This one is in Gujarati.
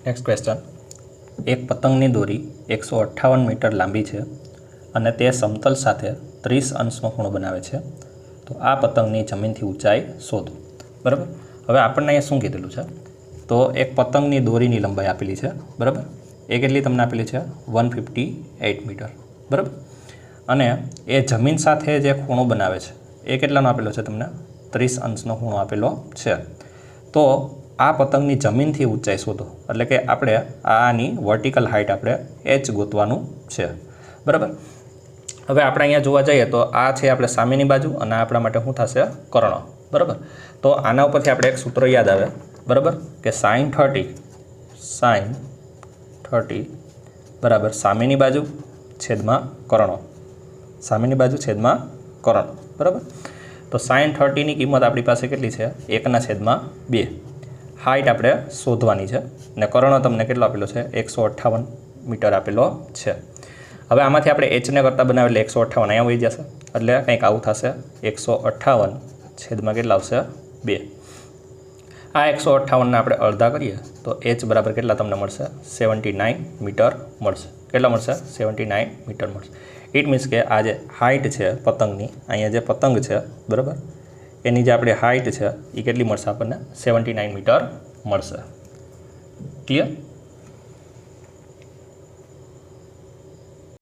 નેક્સ્ટ ક્વેશ્ચન, એક પતંગની દોરી 158 મીટર લાંબી છે અને તે સમતલ સાથે 30 અંશનો ખૂણો બનાવે છે, તો આ પતંગની જમીનથી ઊંચાઈ શોધો. બરાબર. હવે આપણને અહીંયા શું કીધેલું છે, તો એક પતંગની દોરીની લંબાઈ આપેલી છે. બરાબર. એ કેટલી તમને આપેલી છે? 158 મીટર. બરાબર. અને એ જમીન સાથે જે ખૂણો બનાવે છે એ કેટલાનો આપેલો છે તમને? 30 અંશનો ખૂણો આપેલો છે. તો આ પતંગની જમીનથી ઊંચાઈ શોધો, એટલે કે આપણે આની વર્ટિકલ હાઇટ આપણે h ગોતવાનું છે. બરાબર. હવે આપણે અહીંયા જોવા જઈએ તો આ છે આપણે સામેની બાજુ અને આપણા માટે શું થશે? કર્ણ. બરાબર. તો આના ઉપરથી આપણે એક સૂત્ર યાદ આવે. બરાબર, કે sin 30 બરાબર સામેની બાજુ છેદમાં કર્ણ. સામેની બાજુ છેદમાં કર્ણ. બરાબર. તો sin 30ની કિંમત આપણી પાસે કેટલી છે? 1/2. હાઇટ આપણે શોધવાની છે ને કર્ણ તમને કેટલો આપેલો છે? 158 મીટર આપેલો છે. હવે આમાંથી આપણે એચને કરતાં બનાવે એટલે 158 અહીંયા વહી જશે, એટલે કંઈક આવું થશે. 158 છેદમાં કેટલા આવશે? 2. આ 158ને આપણે અડધા કરીએ તો h બરાબર કેટલા તમને મળશે? 79 મીટર મળશે. કેટલા મળશે? 79 મીટર મળશે. ઇટ મીન્સ કે આ જે હાઇટ છે પતંગની, અહીંયા જે પતંગ છે બરાબર, એની જે આપણી હાઇટ છે એ કેટલી મળશે આપણને? 79 મીટર મળશે. ક્લિયર?